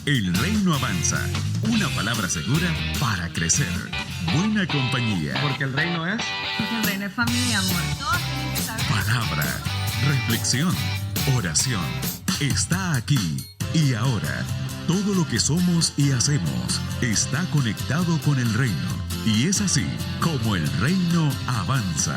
El reino avanza. Una palabra segura para crecer. Buena compañía. Porque el reino es... Porque el reino es familia, amor. Todos tienen que saber. Palabra, reflexión, oración. Está aquí y ahora. Todo lo que somos y hacemos está conectado con el reino. Y es así como el reino avanza.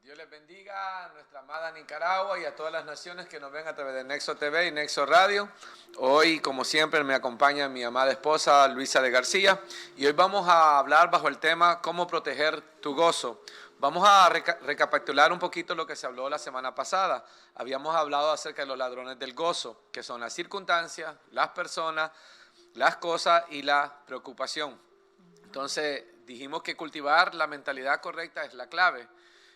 Dios les bendiga a nuestra amada Nicaragua y a todas las naciones que nos ven a través de Nexo TV y Nexo Radio. Hoy, como siempre, me acompaña mi amada esposa Luisa de García. Y hoy vamos a hablar bajo el tema cómo proteger tu gozo. Vamos a recapitular un poquito lo que se habló la semana pasada. Habíamos hablado acerca de los ladrones del gozo, que son las circunstancias, las personas, las cosas y la preocupación. Entonces, dijimos que cultivar la mentalidad correcta es la clave.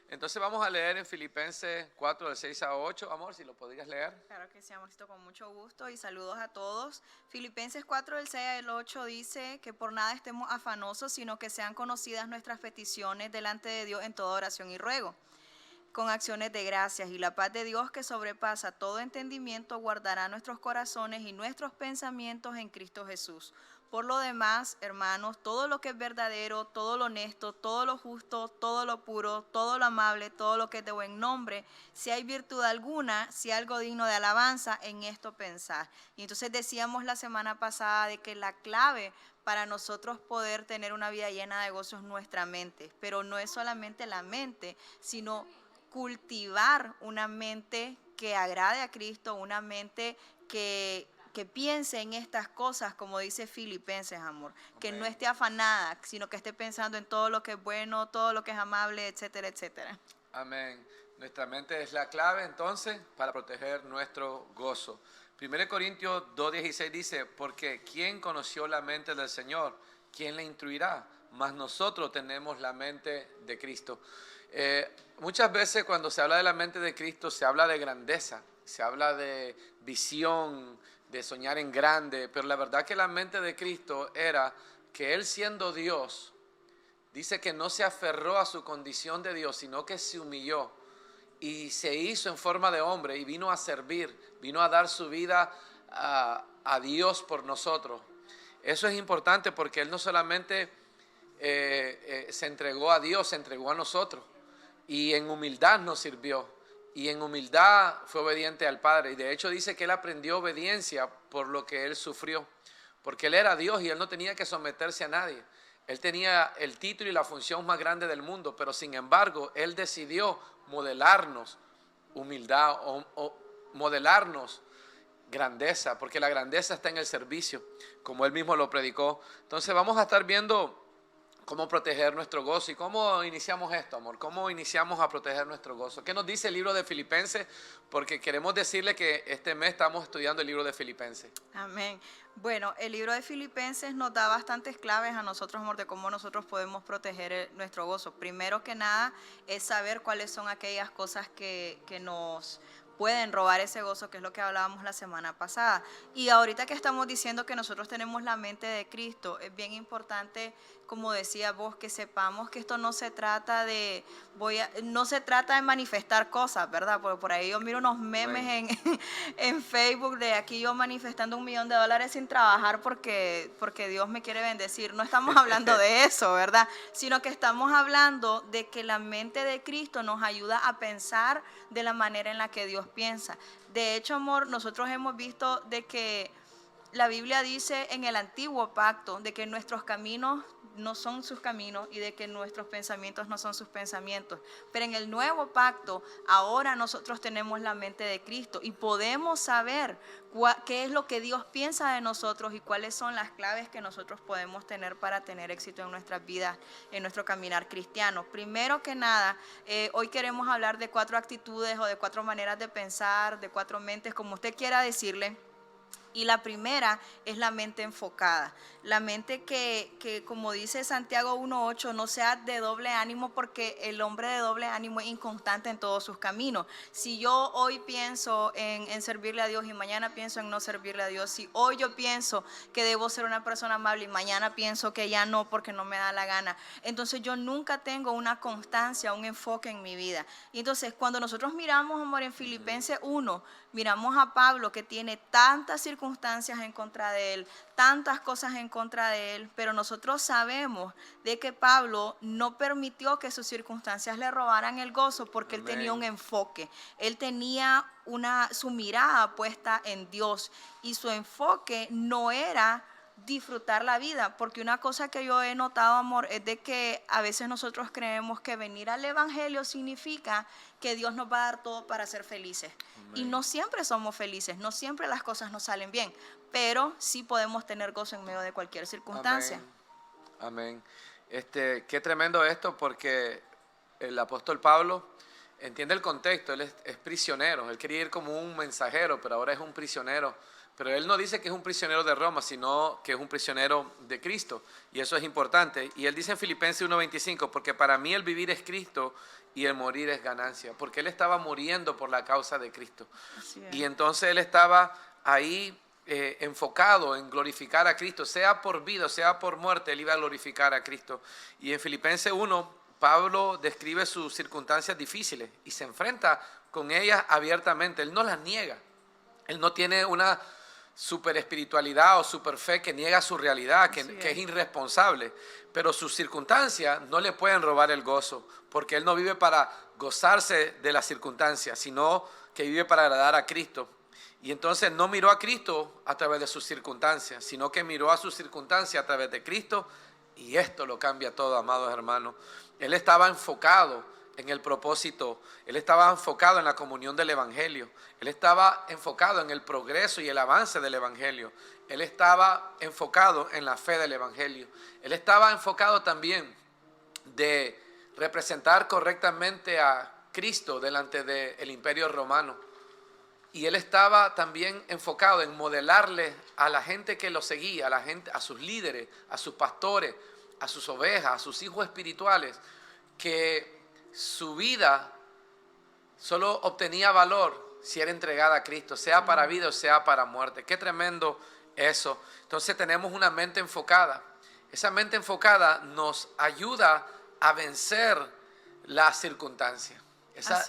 Entonces vamos a leer en Filipenses 4, del 6 a 8. Amor, si lo podrías leer. Claro que sí, amorcito, con mucho gusto y saludos a todos. Filipenses 4, del 6 al 8 dice que por nada estemos afanosos, sino que sean conocidas nuestras peticiones delante de Dios en toda oración y ruego, con acciones de gracias, y la paz de Dios que sobrepasa todo entendimiento guardará nuestros corazones y nuestros pensamientos en Cristo Jesús. Por lo demás, hermanos, todo lo que es verdadero, todo lo honesto, todo lo justo, todo lo puro, todo lo amable, todo lo que es de buen nombre, si hay virtud alguna, si hay algo digno de alabanza, en esto pensar. Y entonces decíamos la semana pasada de que la clave para nosotros poder tener una vida llena de gozo es nuestra mente, pero no es solamente la mente, sino cultivar una mente que agrade a Cristo, una mente que piense en estas cosas, como dice Filipenses, amor, que no esté afanada, sino que esté pensando en todo lo que es bueno, todo lo que es amable, etcétera, etcétera. Amén. Nuestra mente es la clave entonces para proteger nuestro gozo. 1 Corintios 2:16 dice, porque ¿quién conoció la mente del Señor? ¿Quién le instruirá? Mas nosotros tenemos la mente de Cristo. Muchas veces cuando se habla de la mente de Cristo se habla de grandeza, se habla de visión, de soñar en grande, pero la verdad que la mente de Cristo era que Él, siendo Dios, dice que no se aferró a su condición de Dios, sino que se humilló y se hizo en forma de hombre y vino a servir, vino a dar su vida a Dios por nosotros. Eso es importante porque Él no solamente se entregó a Dios, se entregó a nosotros y en humildad nos sirvió. Y en humildad fue obediente al Padre. Y de hecho dice que Él aprendió obediencia por lo que Él sufrió. Porque Él era Dios y Él no tenía que someterse a nadie. Él tenía el título y la función más grande del mundo. Pero sin embargo, Él decidió modelarnos humildad o modelarnos grandeza. Porque la grandeza está en el servicio, como Él mismo lo predicó. Entonces vamos a estar viendo cómo proteger nuestro gozo. ¿Y cómo iniciamos esto, amor? ¿Cómo iniciamos a proteger nuestro gozo? ¿Qué nos dice el libro de Filipenses? Porque queremos decirle que este mes estamos estudiando el libro de Filipenses. Amén. Bueno, el libro de Filipenses nos da bastantes claves a nosotros, amor, de cómo nosotros podemos proteger nuestro gozo. Primero que nada es saber cuáles son aquellas cosas que nos pueden robar ese gozo, que es lo que hablábamos la semana pasada. Y ahorita que estamos diciendo que nosotros tenemos la mente de Cristo, es bien importante, como decía vos, que sepamos que esto no se trata de no se trata de manifestar cosas, ¿verdad? Porque por ahí yo miro unos memes en Facebook de aquí yo manifestando $1 millón sin trabajar porque Dios me quiere bendecir. No estamos hablando de eso, ¿verdad? Sino que estamos hablando de que la mente de Cristo nos ayuda a pensar de la manera en la que Dios piensa. De hecho, amor, nosotros hemos visto de que la Biblia dice en el antiguo pacto de que nuestros caminos no son sus caminos y de que nuestros pensamientos no son sus pensamientos. Pero en el nuevo pacto, ahora nosotros tenemos la mente de Cristo y podemos saber qué es lo que Dios piensa de nosotros y cuáles son las claves que nosotros podemos tener para tener éxito en nuestras vidas, en nuestro caminar cristiano. Primero que nada, hoy queremos hablar de 4 actitudes o de 4 maneras de pensar, de 4 mentes, como usted quiera decirle, Y la primera es la mente enfocada, la mente que como dice Santiago 1:8, no sea de doble ánimo, porque el hombre de doble ánimo es inconstante en todos sus caminos. Si yo hoy pienso en servirle a Dios y mañana pienso en no servirle a Dios, si hoy yo pienso que debo ser una persona amable y mañana pienso que ya no porque no me da la gana, entonces yo nunca tengo una constancia, un enfoque en mi vida. Y entonces cuando nosotros miramos, amor, en Filipenses 1, miramos a Pablo, que tiene tantas circunstancias en contra de él, tantas cosas en contra de él, pero nosotros sabemos de que Pablo no permitió que sus circunstancias le robaran el gozo, porque él tenía un enfoque, él tenía su mirada puesta en Dios, y su enfoque no era disfrutar la vida, porque una cosa que yo he notado, amor, es de que a veces nosotros creemos que venir al evangelio significa que Dios nos va a dar todo para ser felices. Amén. Y no siempre somos felices, no siempre las cosas nos salen bien, pero sí podemos tener gozo en medio de cualquier circunstancia. Amén. Qué tremendo esto, porque el apóstol Pablo entiende el contexto. Él es prisionero, él quería ir como un mensajero, pero ahora es un prisionero. Pero él no dice que es un prisionero de Roma, sino que es un prisionero de Cristo. Y eso es importante. Y él dice en Filipenses 1:25, porque para mí el vivir es Cristo y el morir es ganancia. Porque él estaba muriendo por la causa de Cristo. Y entonces él estaba ahí enfocado en glorificar a Cristo. Sea por vida, sea por muerte, él iba a glorificar a Cristo. Y en Filipenses 1, Pablo describe sus circunstancias difíciles y se enfrenta con ellas abiertamente. Él no las niega. Él no tiene una super espiritualidad o super fe que niega su realidad, que es irresponsable, pero sus circunstancias no le pueden robar el gozo, porque él no vive para gozarse de las circunstancias, sino que vive para agradar a Cristo. Y entonces no miró a Cristo a través de sus circunstancias, sino que miró a sus circunstancias a través de Cristo, y esto lo cambia todo, amados hermanos. Él estaba enfocado en el propósito, él estaba enfocado en la comunión del evangelio, él estaba enfocado en el progreso y el avance del evangelio, él estaba enfocado en la fe del evangelio, él estaba enfocado también de representar correctamente a Cristo delante del imperio romano, y él estaba también enfocado en modelarle a la gente que lo seguía, a sus líderes, a sus pastores, a sus ovejas, a sus hijos espirituales, que su vida solo obtenía valor si era entregada a Cristo, sea para vida o sea para muerte. Qué tremendo eso. Entonces tenemos una mente enfocada. Esa mente enfocada nos ayuda a vencer las circunstancias.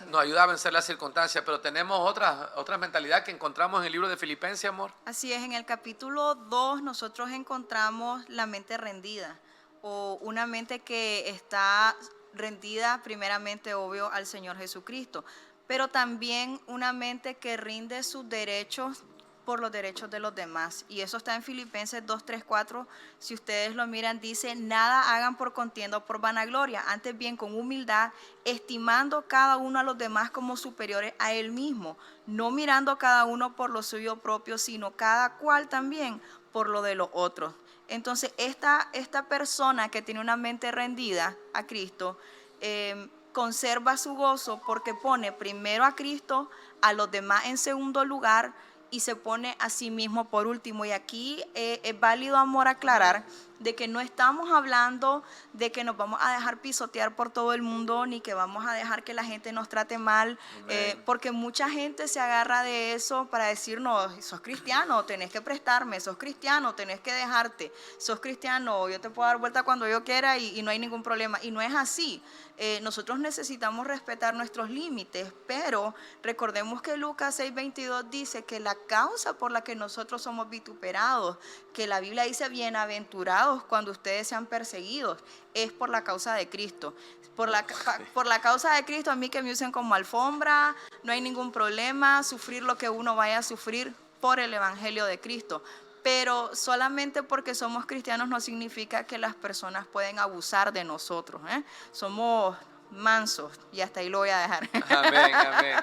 Nos ayuda a vencer las circunstancias, pero tenemos otra mentalidad que encontramos en el libro de Filipenses, amor. Así es, en el capítulo 2 nosotros encontramos la mente rendida, o una mente que está rendida primeramente, obvio, al Señor Jesucristo, pero también una mente que rinde sus derechos por los derechos de los demás. Y eso está en Filipenses 2, 3, 4. Si ustedes lo miran, dice: nada hagan por contienda o por vanagloria, antes bien con humildad, estimando cada uno a los demás como superiores a él mismo, no mirando cada uno por lo suyo propio, sino cada cual también por lo de los otros. Entonces, esta persona que tiene una mente rendida a Cristo, conserva su gozo porque pone primero a Cristo, a los demás en segundo lugar, y se pone a sí mismo por último. Y aquí es válido, amor, aclarar de que no estamos hablando de que nos vamos a dejar pisotear por todo el mundo, ni que vamos a dejar que la gente nos trate mal, porque mucha gente se agarra de eso para decir: no, sos cristiano, tenés que prestarme, sos cristiano, tenés que dejarte, sos cristiano, yo te puedo dar vuelta cuando yo quiera y no hay ningún problema. Y no es así. Nosotros necesitamos respetar nuestros límites, pero recordemos que Lucas 6:22 dice que la causa por la que nosotros somos vituperados, que la Biblia dice: bienaventurados cuando ustedes sean perseguidos, es por la causa de Cristo. Por la causa de Cristo, a mí que me usen como alfombra, no hay ningún problema, sufrir lo que uno vaya a sufrir por el evangelio de Cristo. Pero solamente porque somos cristianos no significa que las personas pueden abusar de nosotros, Somos mansos, y hasta ahí lo voy a dejar. Amén, amén.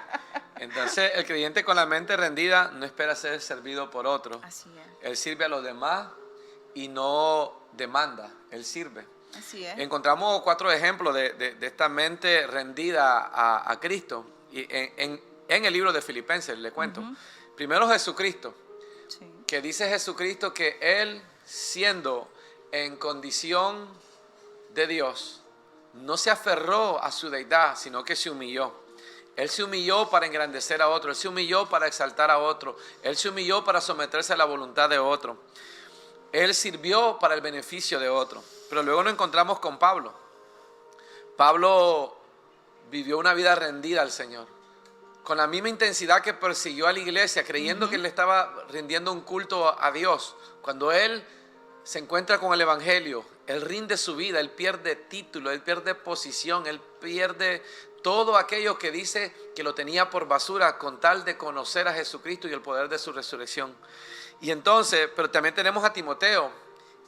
Entonces, el creyente con la mente rendida no espera ser servido por otro. Así es. Él sirve a los demás y no demanda, él sirve. Así es. Encontramos 4 ejemplos de esta mente rendida a Cristo y en el libro de Filipenses, le cuento. Primero, Jesucristo. Sí. que dice Jesucristo que Él, siendo en condición de Dios, no se aferró a su deidad, sino que se humilló. Él se humilló para engrandecer a otro, Él se humilló para exaltar a otro, Él se humilló para someterse a la voluntad de otro. Él sirvió para el beneficio de otro. Pero luego nos encontramos con Pablo. Pablo vivió una vida rendida al Señor, con la misma intensidad que persiguió a la iglesia, creyendo que él le estaba rindiendo un culto a Dios. Cuando él se encuentra con el Evangelio, él rinde su vida, él pierde título, él pierde posición, él pierde todo aquello que dice que lo tenía por basura con tal de conocer a Jesucristo y el poder de su resurrección. Y entonces, pero también tenemos a Timoteo,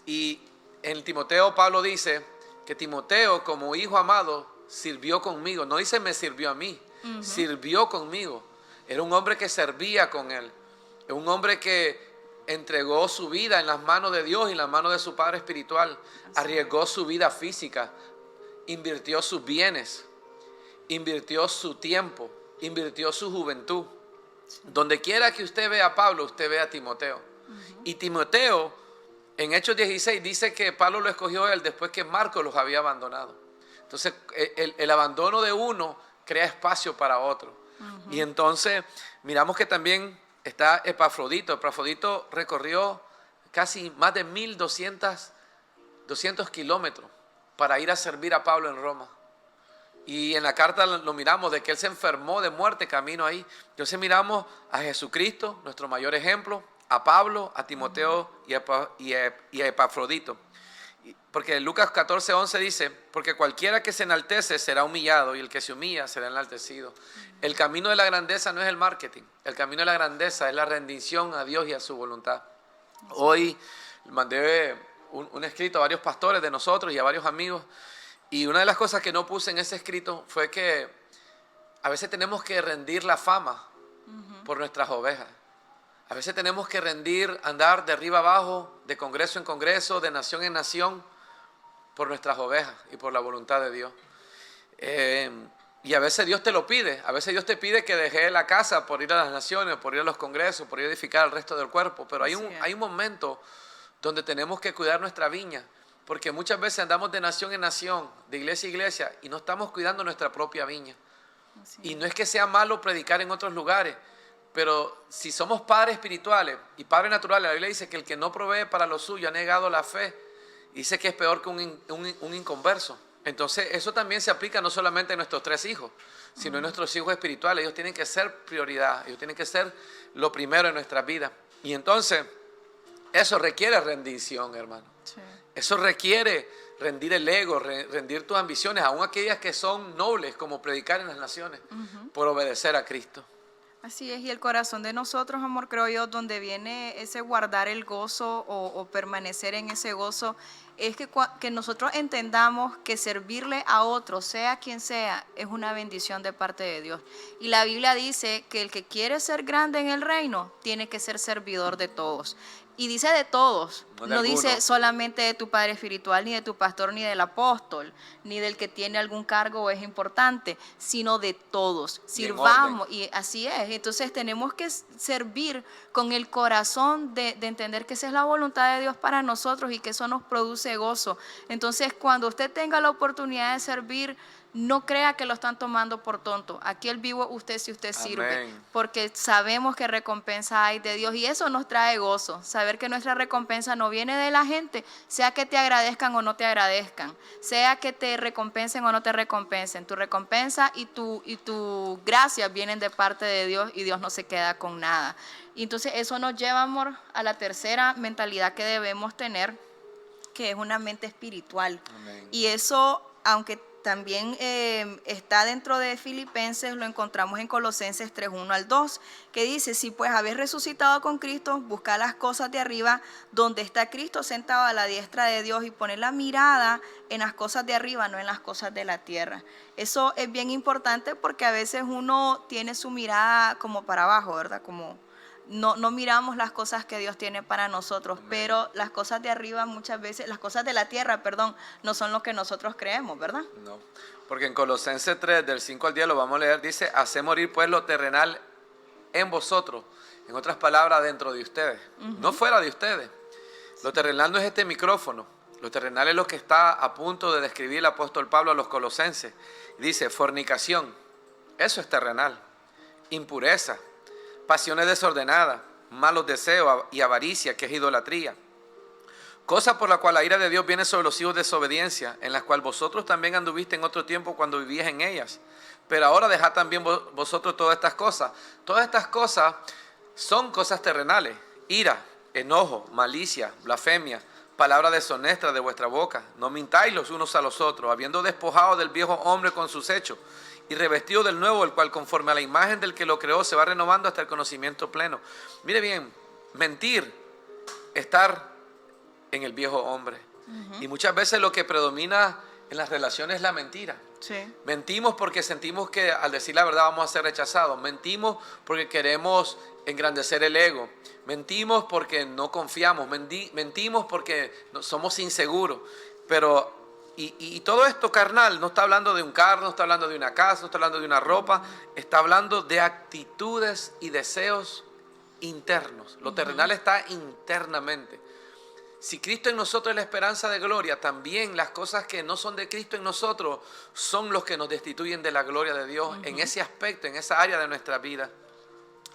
y en Timoteo Pablo dice que Timoteo, como hijo amado, sirvió conmigo. No dice me sirvió a mí, sirvió conmigo. Era un hombre que servía con él, un hombre que entregó su vida en las manos de Dios y en las manos de su Padre espiritual. Arriesgó su vida física, invirtió sus bienes, invirtió su tiempo, invirtió su juventud. Donde quiera que usted vea a Pablo, usted ve a Timoteo. Y Timoteo, en Hechos 16, dice que Pablo lo escogió él después que Marcos los había abandonado. Entonces, el abandono de uno crea espacio para otro. Y entonces, miramos que también está Epafrodito. Epafrodito recorrió casi más de 200 kilómetros para ir a servir a Pablo en Roma. Y en la carta lo miramos de que él se enfermó de muerte camino ahí. Entonces miramos a Jesucristo, nuestro mayor ejemplo, a Pablo, a Timoteo y a Epafrodito. Porque Lucas 14:11 dice, porque cualquiera que se enaltece será humillado y el que se humilla será enaltecido. El camino de la grandeza no es el marketing, el camino de la grandeza es la rendición a Dios y a su voluntad. Hoy mandé un escrito a varios pastores de nosotros y a varios amigos, y una de las cosas que no puse en ese escrito fue que a veces tenemos que rendir la fama por nuestras ovejas. A veces tenemos que andar de arriba abajo, de congreso en congreso, de nación en nación, por nuestras ovejas y por la voluntad de Dios. Y a veces Dios te lo pide. A veces Dios te pide que dejes la casa por ir a las naciones, por ir a los congresos, por ir a edificar al resto del cuerpo. Pero hay un momento donde tenemos que cuidar nuestra viña. Porque muchas veces andamos de nación en nación, de iglesia a iglesia, y no estamos cuidando nuestra propia viña. Y no es que sea malo predicar en otros lugares, pero si somos padres espirituales y padres naturales, la Biblia dice que el que no provee para lo suyo ha negado la fe. Dice que es peor que un inconverso. Entonces eso también se aplica no solamente a nuestros 3 hijos, sino a nuestros hijos espirituales. Ellos tienen que ser prioridad, ellos tienen que ser lo primero en nuestra vida. Y entonces eso requiere rendición, hermano. Sí. Eso requiere rendir el ego, rendir tus ambiciones, aun aquellas que son nobles, como predicar en las naciones, por obedecer a Cristo. Así es, y el corazón de nosotros, amor, creo yo, donde viene ese guardar el gozo o permanecer en ese gozo, es que nosotros entendamos que servirle a otro, sea quien sea, es una bendición de parte de Dios. Y la Biblia dice que el que quiere ser grande en el reino, tiene que ser servidor de todos. Y dice de todos, no dice solamente de tu padre espiritual, ni de tu pastor, ni del apóstol, ni del que tiene algún cargo o es importante, sino de todos. Sirvamos, y así es. Entonces tenemos que servir con el corazón de entender que esa es la voluntad de Dios para nosotros y que eso nos produce gozo. Entonces cuando usted tenga la oportunidad de servir, no crea que lo están tomando por tonto. Aquí el vivo usted si usted sirve. Amén. Porque sabemos que recompensa hay de Dios y eso nos trae gozo. Saber que nuestra recompensa no viene de la gente, sea que te agradezcan o no te agradezcan, sea que te recompensen o no te recompensen. Tu recompensa y tu gracia vienen de parte de Dios y Dios no se queda con nada. Y entonces eso nos lleva, amor, a la tercera mentalidad que debemos tener, que es una mente espiritual. Amén. Y eso, aunque también está dentro de Filipenses, lo encontramos en Colosenses 3:1-2, que dice, si pues habéis resucitado con Cristo, buscad las cosas de arriba, donde está Cristo sentado a la diestra de Dios, y poned la mirada en las cosas de arriba, no en las cosas de la tierra. Eso es bien importante porque a veces uno tiene su mirada como para abajo, ¿verdad? Como no miramos las cosas que Dios tiene para nosotros. Amén. Pero las cosas de arriba muchas veces, las cosas de la tierra, perdón, no son lo que nosotros creemos, ¿verdad? No, porque en Colosenses 3, del 5 al 10 lo vamos a leer, dice, haced morir pues lo terrenal en vosotros, En otras palabras, dentro de ustedes, no fuera de ustedes. Lo terrenal no es este micrófono. Lo terrenal es lo que está a punto de describir el apóstol Pablo a los colosenses. Dice, fornicación, eso es terrenal. Impureza, pasiones desordenadas, malos deseos y avaricia, que es idolatría. Cosa por la cual la ira de Dios viene sobre los hijos de desobediencia, en las cuales vosotros también anduviste en otro tiempo cuando vivíais en ellas. Pero ahora dejad también vosotros todas estas cosas. Todas estas cosas son cosas terrenales. Ira, enojo, malicia, blasfemia, palabra deshonesta de vuestra boca. No mintáis los unos a los otros, habiendo despojado del viejo hombre con sus hechos y revestido del nuevo, el cual conforme a la imagen del que lo creó se va renovando hasta el conocimiento pleno. Mire bien, mentir, estar en el viejo hombre. Y muchas veces lo que predomina en las relaciones es la mentira. Sí. Mentimos porque sentimos que al decir la verdad vamos a ser rechazados. Mentimos porque queremos engrandecer el ego. Mentimos porque no confiamos. Mentimos porque somos inseguros. Pero, y todo esto carnal no está hablando de un carro, no está hablando de una casa, no está hablando de una ropa. Está hablando de actitudes y deseos internos. Lo terrenal está internamente. Si Cristo en nosotros es la esperanza de gloria, también las cosas que no son de Cristo en nosotros son los que nos destituyen de la gloria de Dios en ese aspecto, en esa área de nuestra vida.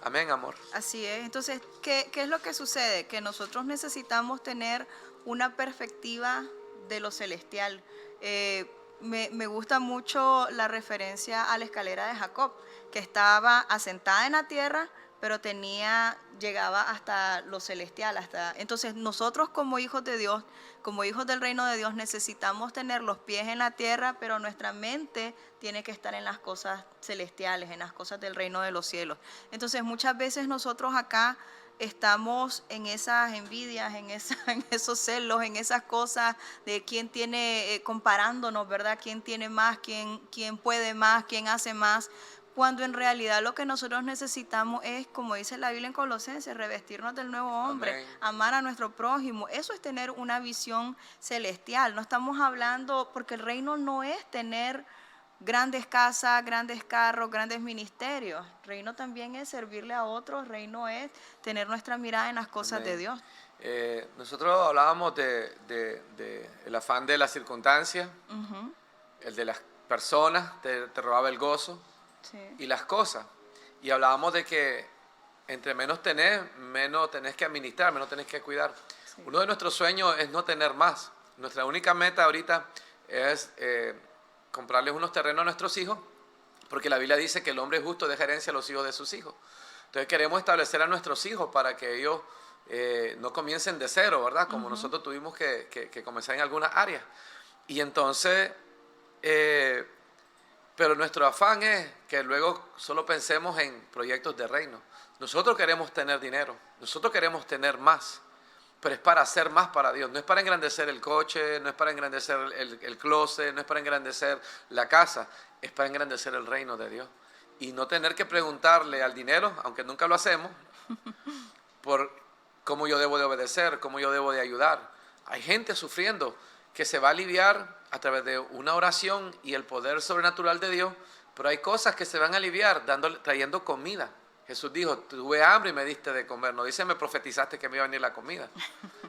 Amén, amor. Así es. Entonces, ¿qué es lo que sucede? Que nosotros necesitamos tener una perspectiva de lo celestial. Me gusta mucho la referencia a la escalera de Jacob, que estaba asentada en la tierra, pero llegaba hasta lo celestial. Entonces nosotros como hijos de Dios, como hijos del reino de Dios, necesitamos tener los pies en la tierra, pero nuestra mente tiene que estar en las cosas celestiales, en las cosas del reino de los cielos. Entonces muchas veces nosotros acá estamos en esas envidias, en esos celos, en esas cosas de quién tiene, comparándonos, ¿verdad? ¿Quién tiene más? ¿Quién puede más? ¿Quién hace más? Cuando en realidad lo que nosotros necesitamos es, como dice la Biblia en Colosenses, revestirnos del nuevo hombre, Amén. amar a nuestro prójimo. Eso es tener una visión celestial. No estamos hablando, porque el reino no es tener grandes casas, grandes carros, grandes ministerios. Reino también es servirle a otros. Reino es tener nuestra mirada en las cosas Amén. de Dios. Nosotros hablábamos de el afán de las circunstancias, el de las personas, te robaba el gozo. Sí. Y las cosas. Y hablábamos de que entre menos tenés que administrar, menos tenés que cuidar. Sí. Uno de nuestros sueños es no tener más. Nuestra única meta ahorita es comprarles unos terrenos a nuestros hijos, porque la Biblia dice que el hombre justo deja herencia a los hijos de sus hijos. Entonces queremos establecer a nuestros hijos para que ellos no comiencen de cero, ¿verdad? Como nosotros tuvimos que comenzar en algunas áreas. Y entonces... pero nuestro afán es que luego solo pensemos en proyectos de reino. Nosotros queremos tener dinero, nosotros queremos tener más, pero es para hacer más para Dios. No es para engrandecer el coche, no es para engrandecer el closet, no es para engrandecer la casa, es para engrandecer el reino de Dios. Y no tener que preguntarle al dinero, aunque nunca lo hacemos, por cómo yo debo de obedecer, cómo yo debo de ayudar. Hay gente sufriendo que se va a aliviar a través de una oración y el poder sobrenatural de Dios, pero hay cosas que se van a aliviar trayendo comida. Jesús dijo, tuve hambre y me diste de comer. No dice, me profetizaste que me iba a venir la comida.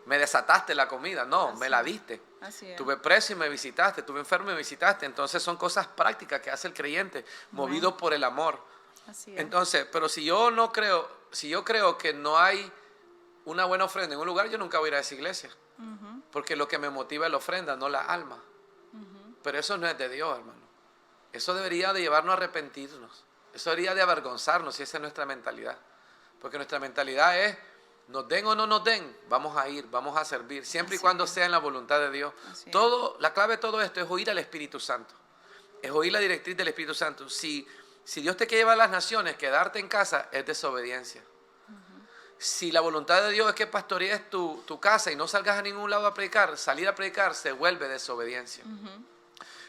Me desataste la comida. No, me la diste. Así es. Tuve preso y me visitaste. Tuve enfermo y me visitaste. Entonces son cosas prácticas que hace el creyente, movido por el amor. Así es. Entonces, pero si yo creo que no hay una buena ofrenda en un lugar, yo nunca voy a ir a esa iglesia. Porque lo que me motiva es la ofrenda, no la alma. Pero eso no es de Dios, hermano. Eso debería de llevarnos a arrepentirnos. Eso debería de avergonzarnos si esa es nuestra mentalidad. Porque nuestra mentalidad es, nos den o no nos den, vamos a ir, vamos a servir, siempre y cuando sea en la voluntad de Dios. La clave de todo esto es oír al Espíritu Santo. Es oír la directriz del Espíritu Santo. Si Dios te quiere llevar a las naciones, quedarte en casa es desobediencia. Si la voluntad de Dios es que pastorees tu casa y no salgas a ningún lado a predicar, salir a predicar se vuelve desobediencia.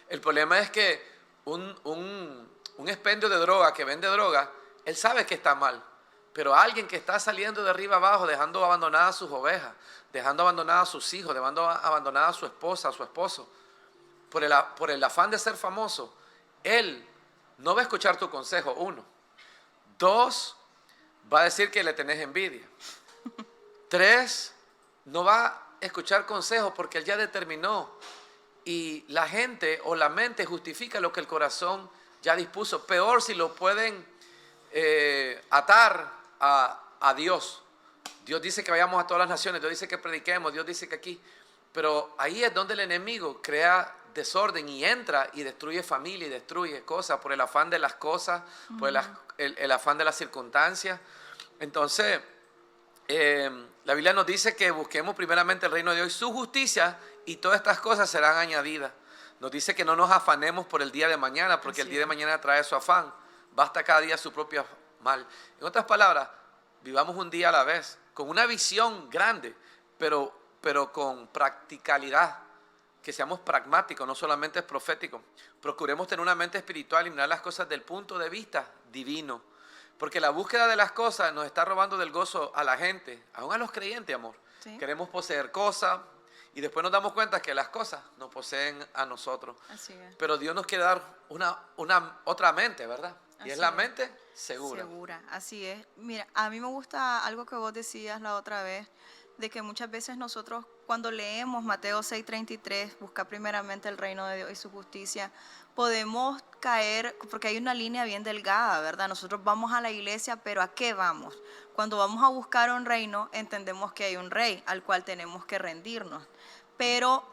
El problema es que un expendio de droga que vende droga, él sabe que está mal, pero alguien que está saliendo de arriba abajo, dejando abandonadas sus ovejas, dejando abandonadas a sus hijos, dejando abandonada a su esposa, a su esposo, por el afán de ser famoso, él no va a escuchar tu consejo, 1. 2, va a decir que le tenés envidia. 3, no va a escuchar consejos porque él ya determinó. Y la gente o la mente justifica lo que el corazón ya dispuso. Peor si lo pueden atar a Dios. Dios dice que vayamos a todas las naciones, Dios dice que prediquemos, Dios dice que aquí. Pero ahí es donde el enemigo crea desorden y entra y destruye familia y destruye cosas por el afán de las cosas, por el afán de las circunstancias. Entonces, la Biblia nos dice que busquemos primeramente el reino de Dios y su justicia, y todas estas cosas serán añadidas. Nos dice que no nos afanemos por el día de mañana, porque el día de mañana trae su afán. Basta cada día su propio mal. En otras palabras, vivamos un día a la vez, con una visión grande, pero con practicalidad. Que seamos pragmáticos, no solamente proféticos. Procuremos tener una mente espiritual y mirar las cosas del punto de vista divino. Porque la búsqueda de las cosas nos está robando del gozo a la gente, aún a los creyentes, amor. ¿Sí? Queremos poseer cosas y después nos damos cuenta que las cosas nos poseen a nosotros. Así es. Pero Dios nos quiere dar otra mente, ¿verdad? Y es la mente segura. Segura, así es. Mira, a mí me gusta algo que vos decías la otra vez, de que muchas veces nosotros cuando leemos Mateo 6:33, busca primeramente el reino de Dios y su justicia, podemos caer, porque hay una línea bien delgada, ¿verdad? Nosotros vamos a la iglesia, pero ¿a qué vamos? Cuando vamos a buscar un reino, entendemos que hay un rey al cual tenemos que rendirnos. Pero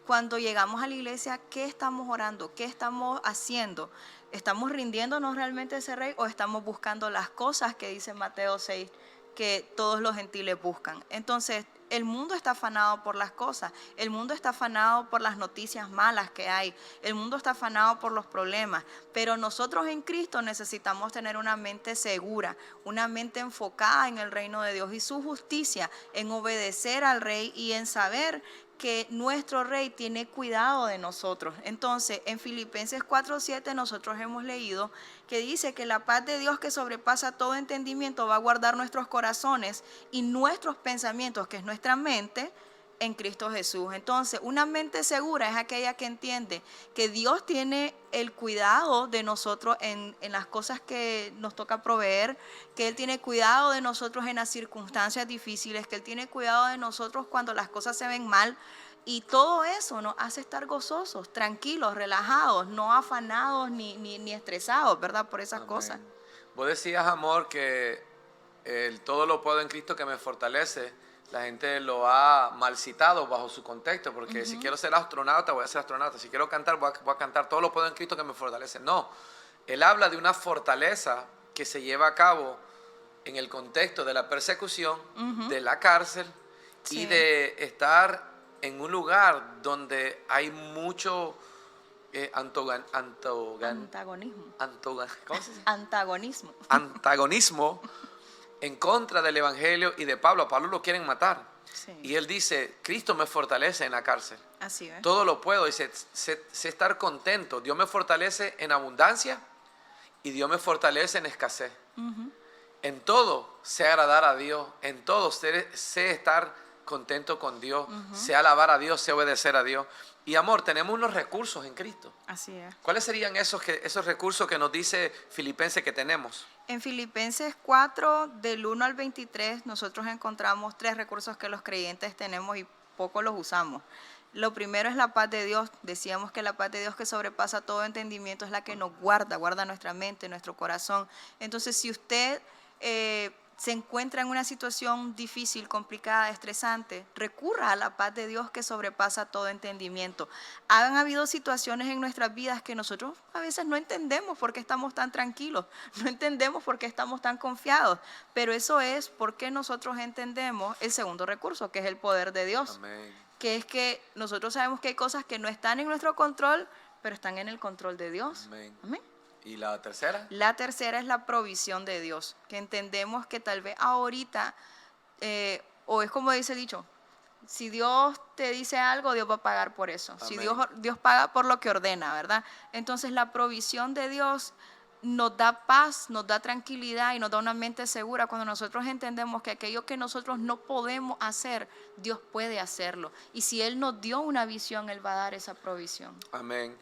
cuando llegamos a la iglesia, ¿qué estamos orando? ¿Qué estamos haciendo? ¿Estamos rindiéndonos realmente a ese rey o estamos buscando las cosas que dice Mateo 6, que todos los gentiles buscan? Entonces, el mundo está afanado por las cosas, el mundo está afanado por las noticias malas que hay, el mundo está afanado por los problemas, pero nosotros en Cristo necesitamos tener una mente segura, una mente enfocada en el reino de Dios y su justicia, en obedecer al Rey y en saber que nuestro Rey tiene cuidado de nosotros. Entonces, en Filipenses 4:7 nosotros hemos leído que dice que la paz de Dios que sobrepasa todo entendimiento va a guardar nuestros corazones y nuestros pensamientos, que es nuestra mente, en Cristo Jesús. Entonces, una mente segura es aquella que entiende que Dios tiene el cuidado de nosotros en las cosas que nos toca proveer, que Él tiene cuidado de nosotros en las circunstancias difíciles, que Él tiene cuidado de nosotros cuando las cosas se ven mal. Y todo eso nos hace estar gozosos, tranquilos, relajados, no afanados ni estresados, ¿verdad? Por esas cosas. Vos decías, amor, que el todo lo puedo en Cristo que me fortalece. La gente lo ha mal citado bajo su contexto, porque si quiero ser astronauta, voy a ser astronauta. Si quiero cantar, voy a cantar. Todo lo puedo en Cristo que me fortalece. No, él habla de una fortaleza que se lleva a cabo en el contexto de la persecución, de la cárcel, y de estar en un lugar donde hay mucho antagonismo en contra del evangelio y de Pablo. A Pablo lo quieren matar. Sí. Y él dice, Cristo me fortalece en la cárcel. Así es. Todo lo puedo. Dice, sé estar contento. Dios me fortalece en abundancia y Dios me fortalece en escasez. En todo sé agradar a Dios. En todo sé estar contento con Dios. Sé alabar a Dios, sé obedecer a Dios. Y amor, tenemos unos recursos en Cristo. Así es. ¿Cuáles serían esos recursos que nos dice Filipenses que tenemos? En Filipenses 4, del 1 al 23, nosotros encontramos 3 recursos que los creyentes tenemos y poco los usamos. Lo primero es la paz de Dios. Decíamos que la paz de Dios que sobrepasa todo entendimiento es la que nos guarda nuestra mente, nuestro corazón. Entonces, si usted se encuentra en una situación difícil, complicada, estresante, recurra a la paz de Dios que sobrepasa todo entendimiento. Han habido situaciones en nuestras vidas que nosotros a veces no entendemos por qué estamos tan tranquilos, no entendemos por qué estamos tan confiados, pero eso es porque nosotros entendemos el segundo recurso, que es el poder de Dios. Amén. Que es que nosotros sabemos que hay cosas que no están en nuestro control, pero están en el control de Dios. Amén. Amén. ¿Y la tercera? La tercera es la provisión de Dios, que entendemos que tal vez ahorita, o es como dice el dicho, si Dios te dice algo, Dios va a pagar por eso. Amén. Si Dios paga por lo que ordena, ¿verdad? Entonces la provisión de Dios nos da paz, nos da tranquilidad y nos da una mente segura cuando nosotros entendemos que aquello que nosotros no podemos hacer, Dios puede hacerlo. Y si Él nos dio una visión, Él va a dar esa provisión. Amén.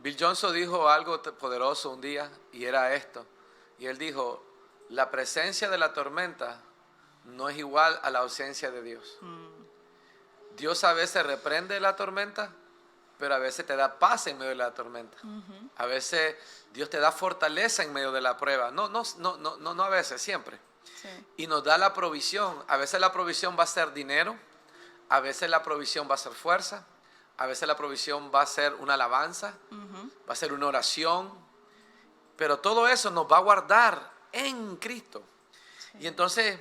Bill Johnson dijo algo poderoso un día y era esto. Y él dijo, la presencia de la tormenta no es igual a la ausencia de Dios. Dios a veces reprende la tormenta, pero a veces te da paz en medio de la tormenta. A veces Dios te da fortaleza en medio de la prueba. No a veces, siempre. Sí. Y nos da la provisión. A veces la provisión va a ser dinero, a veces la provisión va a ser fuerza, a veces la provisión va a ser una alabanza, va a ser una oración, pero todo eso nos va a guardar en Cristo. Sí. Y entonces,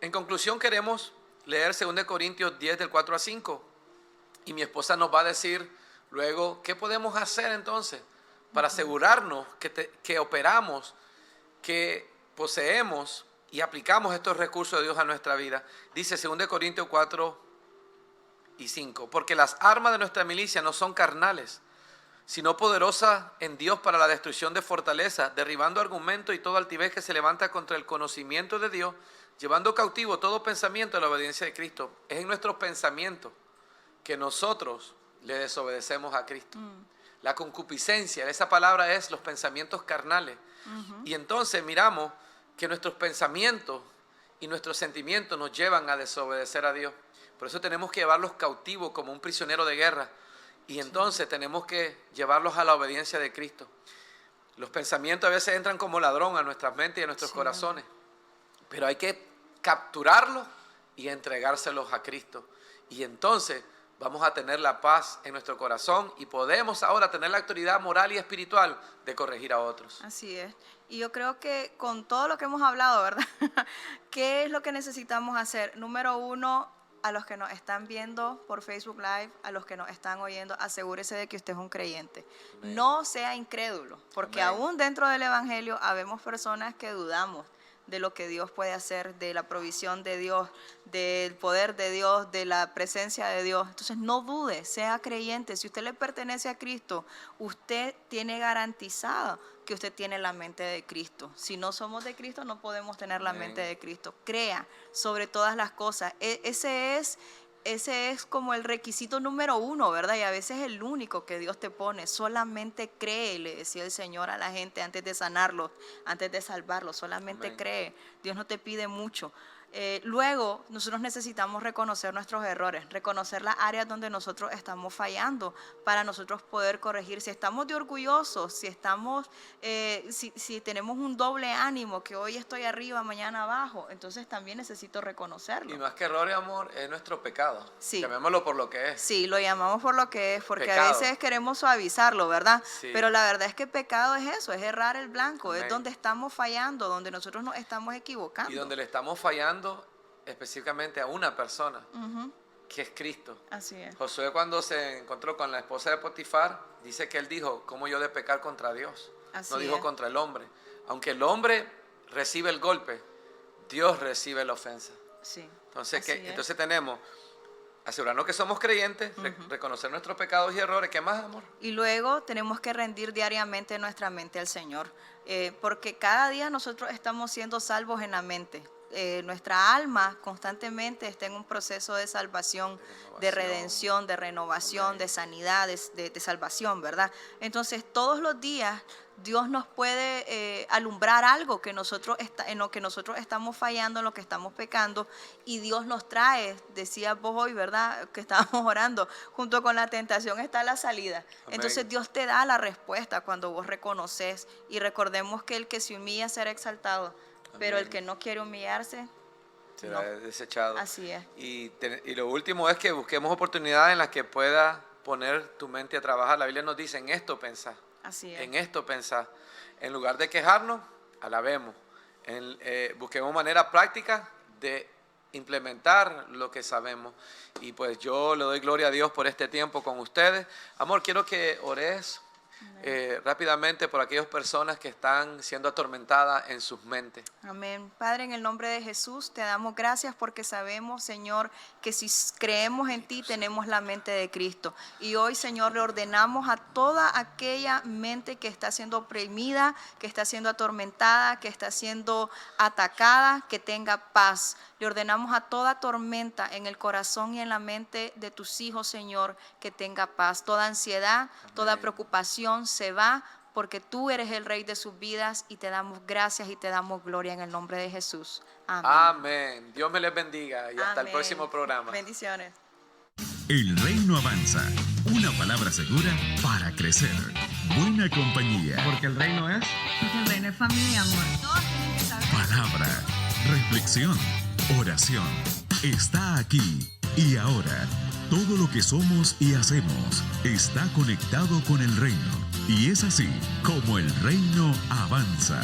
en conclusión, queremos leer 2 Corintios 10 del 4 a 5. Y mi esposa nos va a decir luego qué podemos hacer entonces para asegurarnos que operamos, que poseemos y aplicamos estos recursos de Dios a nuestra vida. Dice 2 Corintios 4 y 5. Porque las armas de nuestra milicia no son carnales, sino poderosas en Dios para la destrucción de fortalezas, derribando argumentos y toda altivez que se levanta contra el conocimiento de Dios, llevando cautivo todo pensamiento a la obediencia de Cristo. Es en nuestros pensamientos que nosotros le desobedecemos a Cristo. La concupiscencia, esa palabra es los pensamientos carnales. Y entonces miramos que nuestros pensamientos y nuestros sentimientos nos llevan a desobedecer a Dios. Por eso tenemos que llevarlos cautivos como un prisionero de guerra. Y entonces tenemos que llevarlos a la obediencia de Cristo. Los pensamientos a veces entran como ladrón a nuestras mentes y a nuestros corazones. Pero hay que capturarlos y entregárselos a Cristo. Y entonces vamos a tener la paz en nuestro corazón y podemos ahora tener la autoridad moral y espiritual de corregir a otros. Así es. Y yo creo que con todo lo que hemos hablado, ¿verdad? ¿Qué es lo que necesitamos hacer? Número uno, a los que nos están viendo por Facebook Live, a los que nos están oyendo, asegúrese de que usted es un creyente. Amén. No sea incrédulo, porque Amén. aún dentro del Evangelio habemos personas que dudamos de lo que Dios puede hacer, de la provisión de Dios, del poder de Dios, de la presencia de Dios. Entonces no dude, sea creyente. Si usted le pertenece a Cristo, usted tiene garantizado que usted tiene la mente de Cristo. Si no somos de Cristo, no podemos tener la Amén. mente de Cristo. Crea sobre todas las cosas. Ese es como el requisito número uno, ¿verdad? Y a veces es el único que Dios te pone. Solamente cree, le decía el Señor a la gente antes de sanarlos, antes de salvarlos. Solamente Amén. cree. Dios no te pide mucho. Luego, nosotros necesitamos reconocer nuestros errores, reconocer las áreas donde nosotros estamos fallando para nosotros poder corregir. Si estamos de orgullosos, si estamos, si tenemos un doble ánimo, que hoy estoy arriba, mañana abajo, entonces también necesito reconocerlo. Y más que errores, amor, es nuestro pecado. Sí. Llamémoslo por lo que es. Sí, lo llamamos por lo que es, porque Pecado. a veces queremos suavizarlo, ¿verdad? Sí. Pero la verdad es que pecado es eso, es errar el blanco, Amén. es donde estamos fallando, donde nosotros nos estamos equivocando. Y donde le estamos fallando específicamente a una persona, que es Cristo. Así es. Josué, cuando se encontró con la esposa de Potifar, dice que él dijo: ¿cómo yo de pecar contra Dios? Así No dijo es. contra el hombre. Aunque el hombre recibe el golpe, Dios recibe la ofensa. Sí. Entonces, Así es. entonces tenemos asegurarnos que somos creyentes, reconocer nuestros pecados y errores. ¿Qué más, amor? Y luego tenemos que rendir diariamente nuestra mente al Señor, porque cada día nosotros estamos siendo salvos en la mente. Nuestra alma constantemente está en un proceso de salvación, de redención, de renovación, Amén. de sanidad, de salvación, ¿verdad? Entonces todos los días Dios nos puede alumbrar algo que en lo que nosotros estamos fallando, en lo que estamos pecando, y Dios nos trae, decías vos hoy, ¿verdad? Que estábamos orando, junto con la tentación está la salida. Amén. Entonces Dios te da la respuesta cuando vos reconoces, y recordemos que el que se humilla será exaltado, pero el Amén. que no quiere humillarse, Será no. desechado. Así es. Y lo último es que busquemos oportunidades en las que puedas poner tu mente a trabajar. La Biblia nos dice: en esto pensar. Así es. En esto pensar. En lugar de quejarnos, alabemos. Busquemos maneras prácticas de implementar lo que sabemos. Y pues yo le doy gloria a Dios por este tiempo con ustedes. Amor, quiero que ores rápidamente por aquellas personas que están siendo atormentadas en sus mentes. Amén. Padre, en el nombre de Jesús, te damos gracias porque sabemos, Señor, que si creemos en ti tenemos la mente de Cristo. Y hoy, Señor, le ordenamos a toda aquella mente que está siendo oprimida, que está siendo atormentada, que está siendo atacada, que tenga paz. Le ordenamos a toda tormenta en el corazón y en la mente de tus hijos, Señor, que tenga paz. Toda ansiedad, toda preocupación se va porque tú eres el Rey de sus vidas y te damos gracias y te damos gloria en el nombre de Jesús. Amén. Amén. Dios me les bendiga y hasta el Amén. próximo programa. Bendiciones. El reino avanza. Una palabra segura para crecer. Buena compañía. Porque el reino es... Porque el reino es familia y amor. Todos tienen que saber. Palabra, reflexión, oración. Está aquí y ahora. Todo lo que somos y hacemos está conectado con el reino. Y es así como el reino avanza.